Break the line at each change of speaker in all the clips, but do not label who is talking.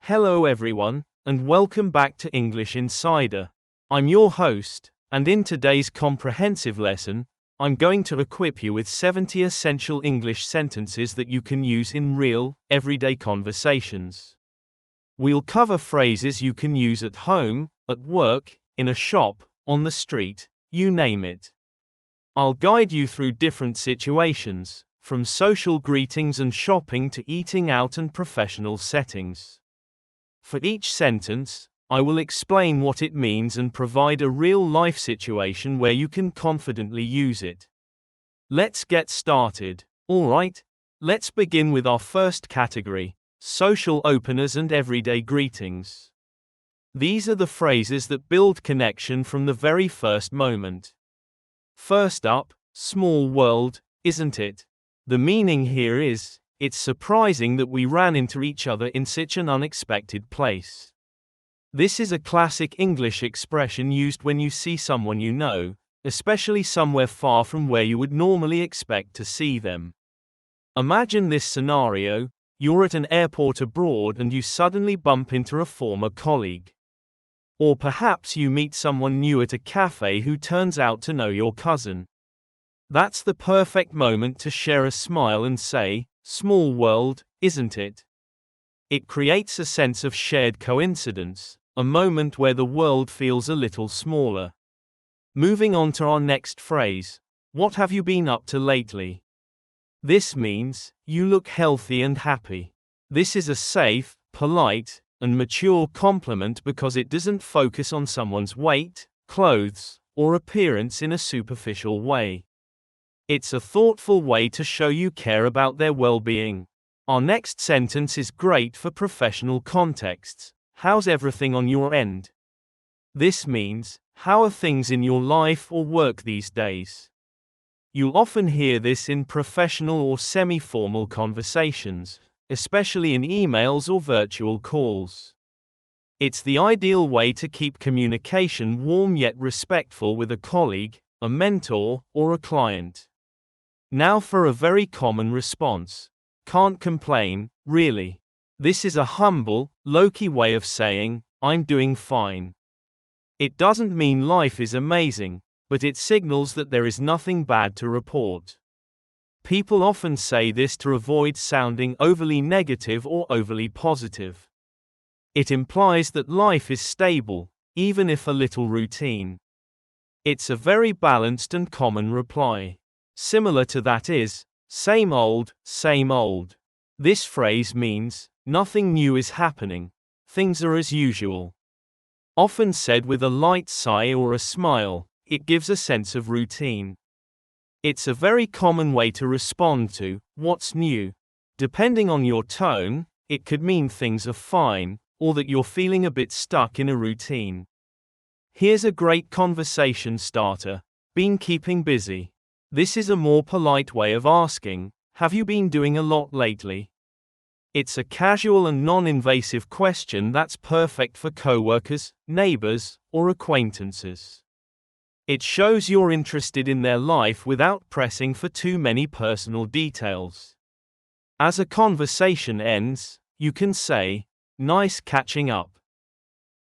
Hello everyone, and welcome back to English Insider. I'm your host, and in today's comprehensive lesson, I'm going to equip you with 70 essential English sentences that you can use in real, everyday conversations. We'll cover phrases you can use at home, at work, in a shop, on the street, you name it. I'll guide you through different situations, from social greetings and shopping to eating out and professional settings. For each sentence, I will explain what it means and provide a real-life situation where you can confidently use it. Let's get started. Alright, let's begin with our first category, social openers and everyday greetings. These are the phrases that build connection from the very first moment. First up, small world, isn't it? The meaning here is, it's surprising that we ran into each other in such an unexpected place. This is a classic English expression used when you see someone you know, especially somewhere far from where you would normally expect to see them. Imagine this scenario: you're at an airport abroad and you suddenly bump into a former colleague. Or perhaps you meet someone new at a cafe who turns out to know your cousin. That's the perfect moment to share a smile and say, "Small world, isn't it?" It creates a sense of shared coincidence, a moment where the world feels a little smaller. Moving on to our next phrase, what have you been up to lately? This means, you look healthy and happy. This is a safe, polite, and mature compliment because it doesn't focus on someone's weight, clothes, or appearance in a superficial way. It's a thoughtful way to show you care about their well-being. Our next sentence is great for professional contexts. How's everything on your end? This means, how are things in your life or work these days? You'll often hear this in professional or semi-formal conversations, especially in emails or virtual calls. It's the ideal way to keep communication warm yet respectful with a colleague, a mentor, or a client. Now for a very common response. Can't complain, really. This is a humble, low-key way of saying, I'm doing fine. It doesn't mean life is amazing, but it signals that there is nothing bad to report. People often say this to avoid sounding overly negative or overly positive. It implies that life is stable, even if a little routine. It's a very balanced and common reply. Similar to that is, same old, same old. This phrase means, nothing new is happening. Things are as usual. Often said with a light sigh or a smile, it gives a sense of routine. It's a very common way to respond to, what's new? Depending on your tone, it could mean things are fine, or that you're feeling a bit stuck in a routine. Here's a great conversation starter. Been keeping busy? This is a more polite way of asking, have you been doing a lot lately? It's a casual and non-invasive question that's perfect for coworkers, neighbors, or acquaintances. It shows you're interested in their life without pressing for too many personal details. As a conversation ends, you can say, nice catching up.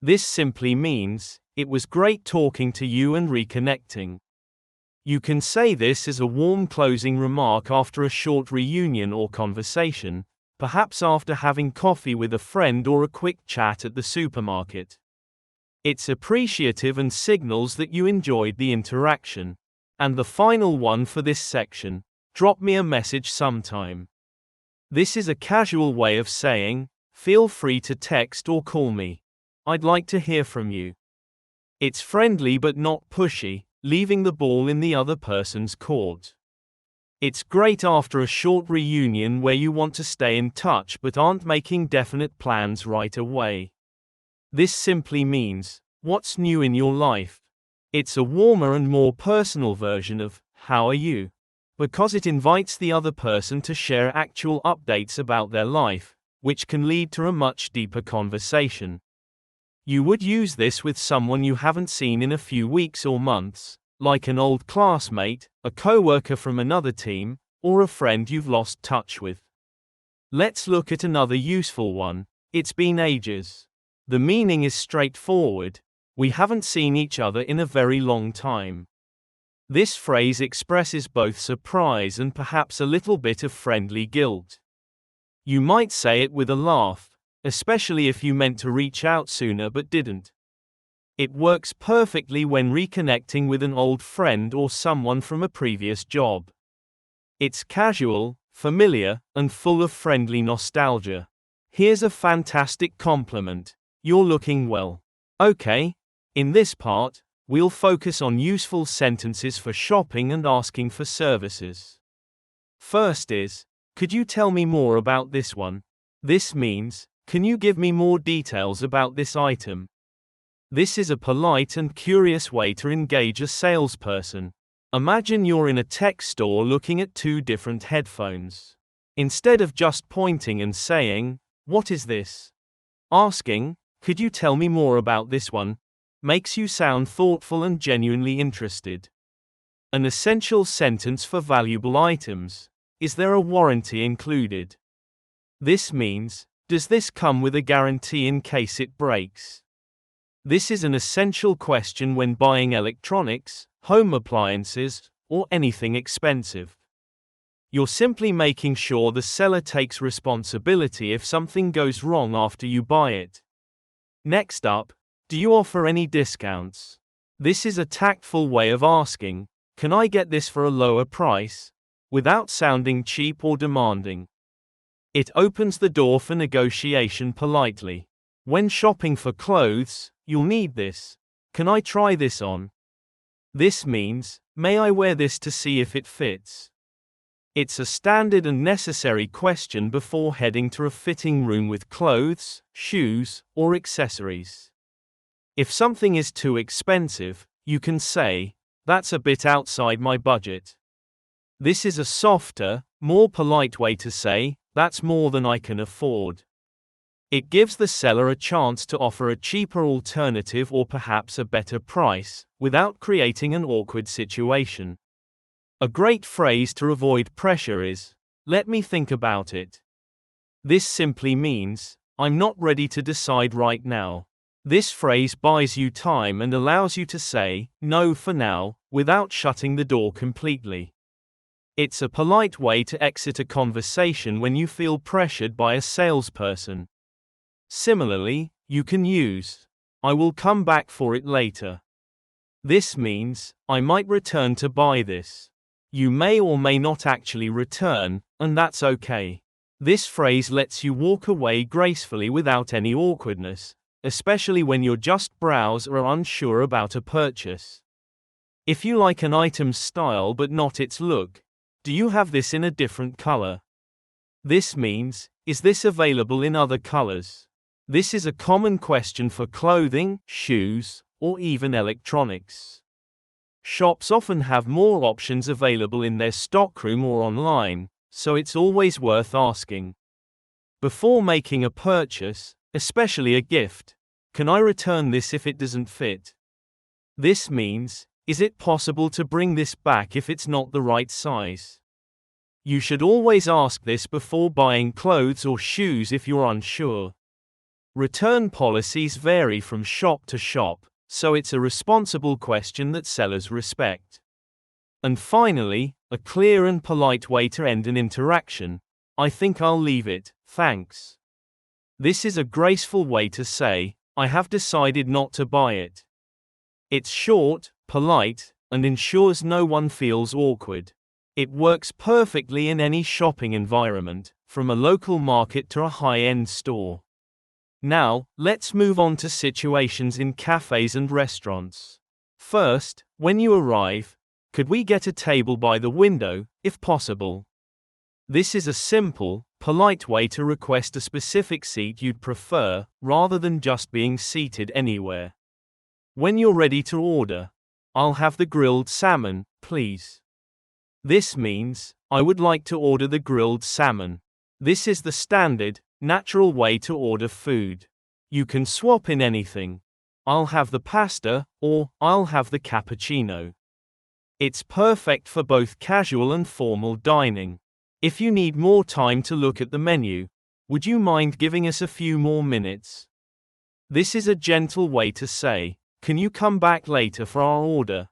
This simply means, it was great talking to you and reconnecting. You can say this as a warm closing remark after a short reunion or conversation, perhaps after having coffee with a friend or a quick chat at the supermarket. It's appreciative and signals that you enjoyed the interaction. And the final one for this section, drop me a message sometime. This is a casual way of saying, feel free to text or call me. I'd like to hear from you. It's friendly but not pushy, leaving the ball in the other person's court. It's great after a short reunion where you want to stay in touch but aren't making definite plans right away. This simply means, what's new in your life? It's a warmer and more personal version of, how are you? Because it invites the other person to share actual updates about their life, which can lead to a much deeper conversation. You would use this with someone you haven't seen in a few weeks or months, like an old classmate, a coworker from another team, or a friend you've lost touch with. Let's look at another useful one. It's been ages. The meaning is straightforward. We haven't seen each other in a very long time. This phrase expresses both surprise and perhaps a little bit of friendly guilt. You might say it with a laugh, especially if you meant to reach out sooner but didn't. It works perfectly when reconnecting with an old friend or someone from a previous job. It's casual, familiar, and full of friendly nostalgia. Here's a fantastic compliment. You're looking well. Okay. In this part, we'll focus on useful sentences for shopping and asking for services. First is, could you tell me more about this one? This means, can you give me more details about this item? This is a polite and curious way to engage a salesperson. Imagine you're in a tech store looking at two different headphones. Instead of just pointing and saying, "What is this?" asking, "Could you tell me more about this one?" makes you sound thoughtful and genuinely interested. An essential sentence for valuable items. Is there a warranty included? This means, does this come with a guarantee in case it breaks? This is an essential question when buying electronics, home appliances, or anything expensive. You're simply making sure the seller takes responsibility if something goes wrong after you buy it. Next up, do you offer any discounts? This is a tactful way of asking, can I get this for a lower price? Without sounding cheap or demanding. It opens the door for negotiation politely. When shopping for clothes, you'll need this. Can I try this on? This means, may I wear this to see if it fits? It's a standard and necessary question before heading to a fitting room with clothes, shoes, or accessories. If something is too expensive, you can say, "That's a bit outside my budget." This is a softer, more polite way to say, "That's more than I can afford." It gives the seller a chance to offer a cheaper alternative or perhaps a better price, without creating an awkward situation. A great phrase to avoid pressure is, "Let me think about it." This simply means, "I'm not ready to decide right now." This phrase buys you time and allows you to say, "No for now," without shutting the door completely. It's a polite way to exit a conversation when you feel pressured by a salesperson. Similarly, you can use, "I will come back for it later." This means, I might return to buy this. You may or may not actually return, and that's okay. This phrase lets you walk away gracefully without any awkwardness, especially when you're just browse or unsure about a purchase. If you like an item's style but not its look, do you have this in a different color? This means, is this available in other colors? This is a common question for clothing, shoes, or even electronics. Shops often have more options available in their stockroom or online, so it's always worth asking. Before making a purchase, especially a gift, can I return this if it doesn't fit? This means, is it possible to bring this back if it's not the right size? You should always ask this before buying clothes or shoes if you're unsure. Return policies vary from shop to shop, so it's a responsible question that sellers respect. And finally, a clear and polite way to end an interaction. "I think I'll leave it, thanks." This is a graceful way to say, "I have decided not to buy it." It's short, polite, and ensures no one feels awkward. It works perfectly in any shopping environment, from a local market to a high-end store. Now, let's move on to situations in cafes and restaurants. First, when you arrive, could we get a table by the window, if possible? This is a simple, polite way to request a specific seat you'd prefer, rather than just being seated anywhere. When you're ready to order, "I'll have the grilled salmon, please." This means, I would like to order the grilled salmon. This is the standard, natural way to order food. You can swap in anything. "I'll have the pasta," or "I'll have the cappuccino." It's perfect for both casual and formal dining. If you need more time to look at the menu, Would you mind giving us a few more minutes? This is a gentle way to say, can you come back later for our order?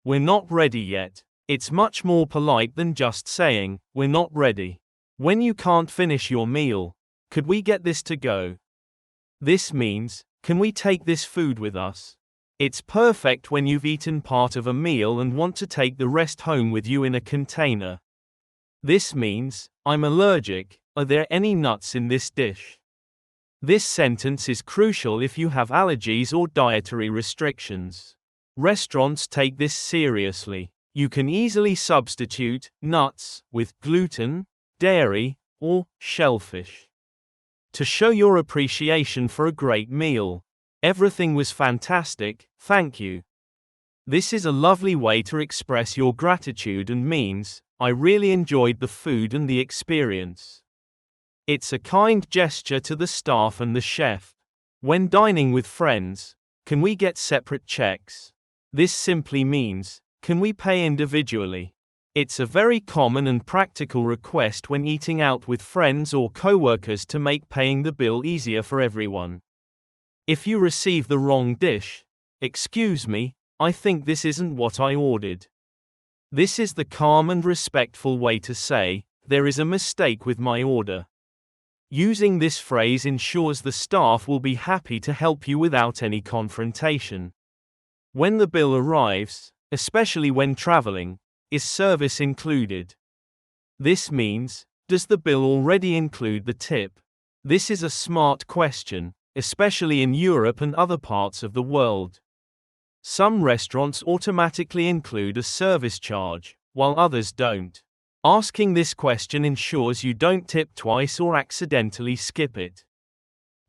We're not ready yet. It's much more polite than just saying, we're not ready. When you can't finish your meal, could we get this to go? This means, can we take this food with us? It's perfect when you've eaten part of a meal and want to take the rest home with you in a container. This means, I'm allergic, are there any nuts in this dish? This sentence is crucial if you have allergies or dietary restrictions. Restaurants take this seriously. You can easily substitute nuts with gluten, dairy, or shellfish. To show your appreciation for a great meal. Everything was fantastic, thank you. This is a lovely way to express your gratitude and means, I really enjoyed the food and the experience. It's a kind gesture to the staff and the chef. When dining with friends, can we get separate checks? This simply means, can we pay individually? It's a very common and practical request when eating out with friends or coworkers to make paying the bill easier for everyone. If you receive the wrong dish, excuse me, I think this isn't what I ordered. This is the calm and respectful way to say, there is a mistake with my order. Using this phrase ensures the staff will be happy to help you without any confrontation. When the bill arrives, especially when traveling, is service included? This means, does the bill already include the tip? This is a smart question, especially in Europe and other parts of the world. Some restaurants automatically include a service charge, while others don't. Asking this question ensures you don't tip twice or accidentally skip it.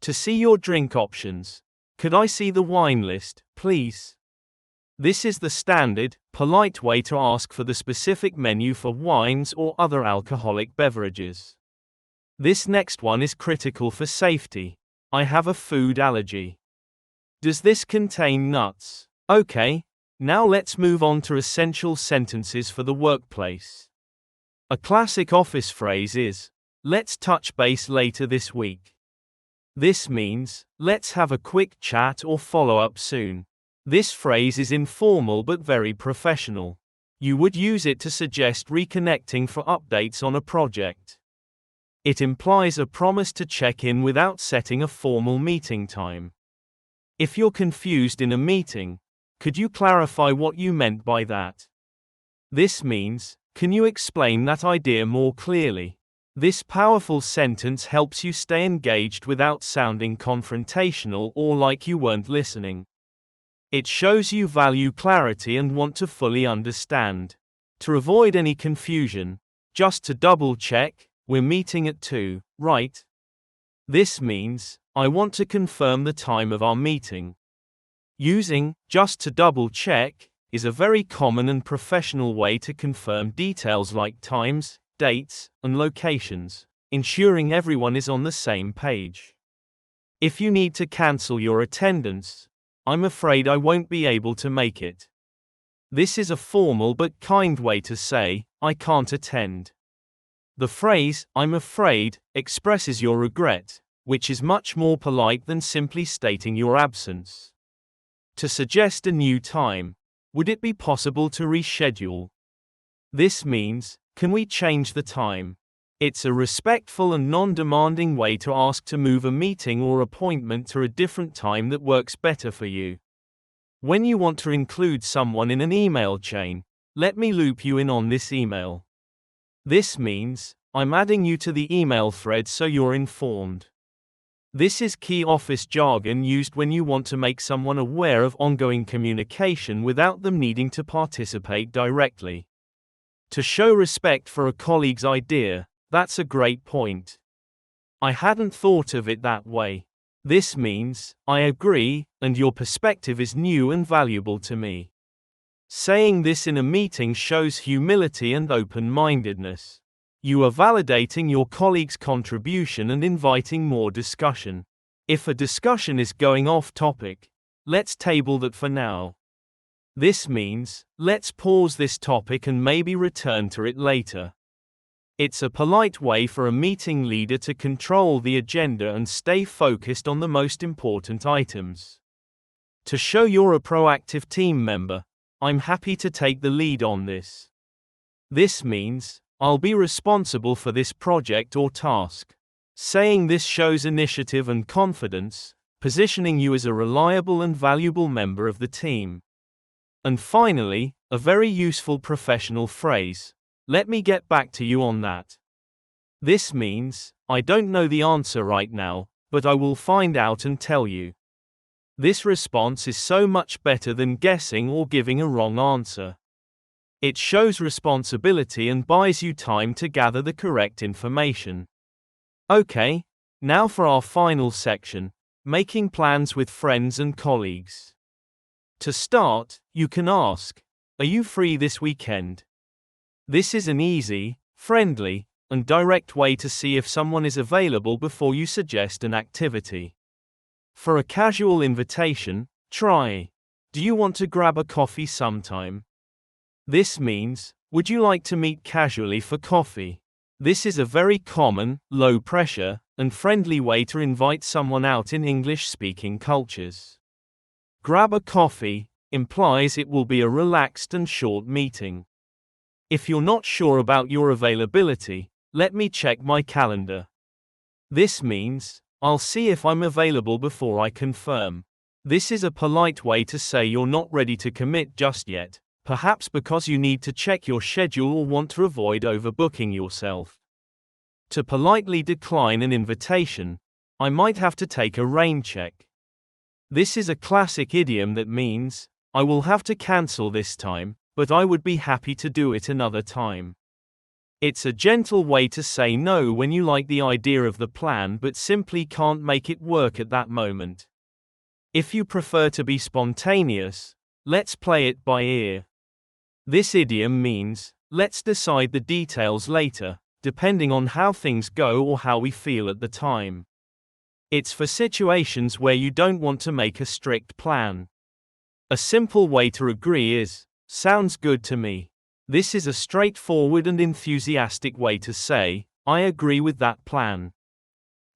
To see your drink options, could I see the wine list, please? This is the standard, polite way to ask for the specific menu for wines or other alcoholic beverages. This next one is critical for safety. I have a food allergy. Does this contain nuts? Okay, now let's move on to essential sentences for the workplace. A classic office phrase is, let's touch base later this week. This means, let's have a quick chat or follow up soon. This phrase is informal but very professional. You would use it to suggest reconnecting for updates on a project. It implies a promise to check in without setting a formal meeting time. If you're confused in a meeting, could you clarify what you meant by that? This means, can you explain that idea more clearly? This powerful sentence helps you stay engaged without sounding confrontational or like you weren't listening. It shows you value clarity and want to fully understand. To avoid any confusion, just to double check, we're meeting at 2, right? This means, I want to confirm the time of our meeting. Using, just to double check, is a very common and professional way to confirm details like times, dates, and locations, ensuring everyone is on the same page. If you need to cancel your attendance, I'm afraid I won't be able to make it. This is a formal but kind way to say, I can't attend. The phrase, I'm afraid, expresses your regret, which is much more polite than simply stating your absence. To suggest a new time, would it be possible to reschedule? This means, can we change the time? It's a respectful and non-demanding way to ask to move a meeting or appointment to a different time that works better for you. When you want to include someone in an email chain, let me loop you in on this email. This means, I'm adding you to the email thread so you're informed. This is key office jargon used when you want to make someone aware of ongoing communication without them needing to participate directly. To show respect for a colleague's idea, that's a great point. I hadn't thought of it that way. This means, I agree, and your perspective is new and valuable to me. Saying this in a meeting shows humility and open-mindedness. You are validating your colleague's contribution and inviting more discussion. If a discussion is going off topic, let's table that for now. This means, let's pause this topic and maybe return to it later. It's a polite way for a meeting leader to control the agenda and stay focused on the most important items. To show you're a proactive team member, I'm happy to take the lead on this. This means, I'll be responsible for this project or task. Saying this shows initiative and confidence, positioning you as a reliable and valuable member of the team. And finally, a very useful professional phrase. Let me get back to you on that. This means, I don't know the answer right now, but I will find out and tell you. This response is so much better than guessing or giving a wrong answer. It shows responsibility and buys you time to gather the correct information. Okay, now for our final section, making plans with friends and colleagues. To start, you can ask, are you free this weekend? This is an easy, friendly, and direct way to see if someone is available before you suggest an activity. For a casual invitation, try, do you want to grab a coffee sometime? This means, would you like to meet casually for coffee? This is a very common, low-pressure, and friendly way to invite someone out in English-speaking cultures. Grab a coffee implies it will be a relaxed and short meeting. If you're not sure about your availability, let me check my calendar. This means, I'll see if I'm available before I confirm. This is a polite way to say you're not ready to commit just yet, perhaps because you need to check your schedule or want to avoid overbooking yourself. To politely decline an invitation, I might have to take a rain check. This is a classic idiom that means, I will have to cancel this time, but I would be happy to do it another time. It's a gentle way to say no when you like the idea of the plan but simply can't make it work at that moment. If you prefer to be spontaneous, let's play it by ear. This idiom means, let's decide the details later, depending on how things go or how we feel at the time. It's for situations where you don't want to make a strict plan. A simple way to agree is, sounds good to me. This is a straightforward and enthusiastic way to say, I agree with that plan.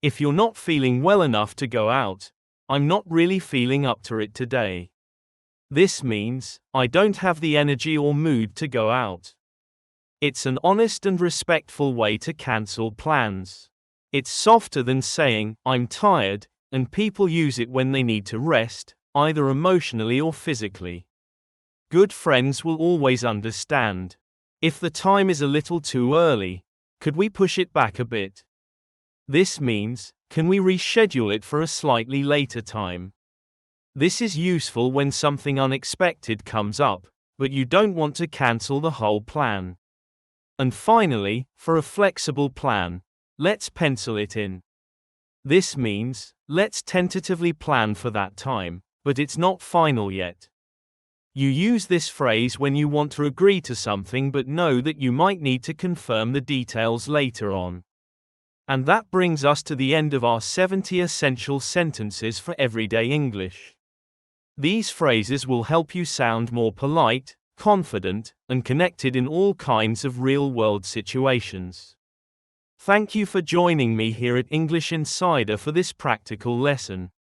If you're not feeling well enough to go out, I'm not really feeling up to it today. This means, I don't have the energy or mood to go out. It's an honest and respectful way to cancel plans. It's softer than saying, I'm tired, and people use it when they need to rest, either emotionally or physically. Good friends will always understand. If the time is a little too early, could we push it back a bit? This means, can we reschedule it for a slightly later time? This is useful when something unexpected comes up, but you don't want to cancel the whole plan. And finally, for a flexible plan, let's pencil it in. This means, let's tentatively plan for that time, but it's not final yet. You use this phrase when you want to agree to something but know that you might need to confirm the details later on. And that brings us to the end of our 70 essential sentences for everyday English. These phrases will help you sound more polite, confident, and connected in all kinds of real-world situations. Thank you for joining me here at English Insider for this practical lesson.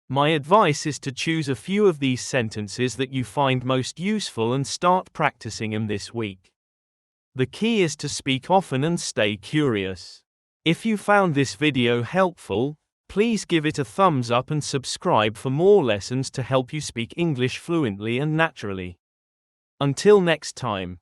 My advice is to choose a few of these sentences that you find most useful and start practicing them this week. The key is to speak often and stay curious. If you found this video helpful, please give it a thumbs up and subscribe for more lessons to help you speak English fluently and naturally. Until next time.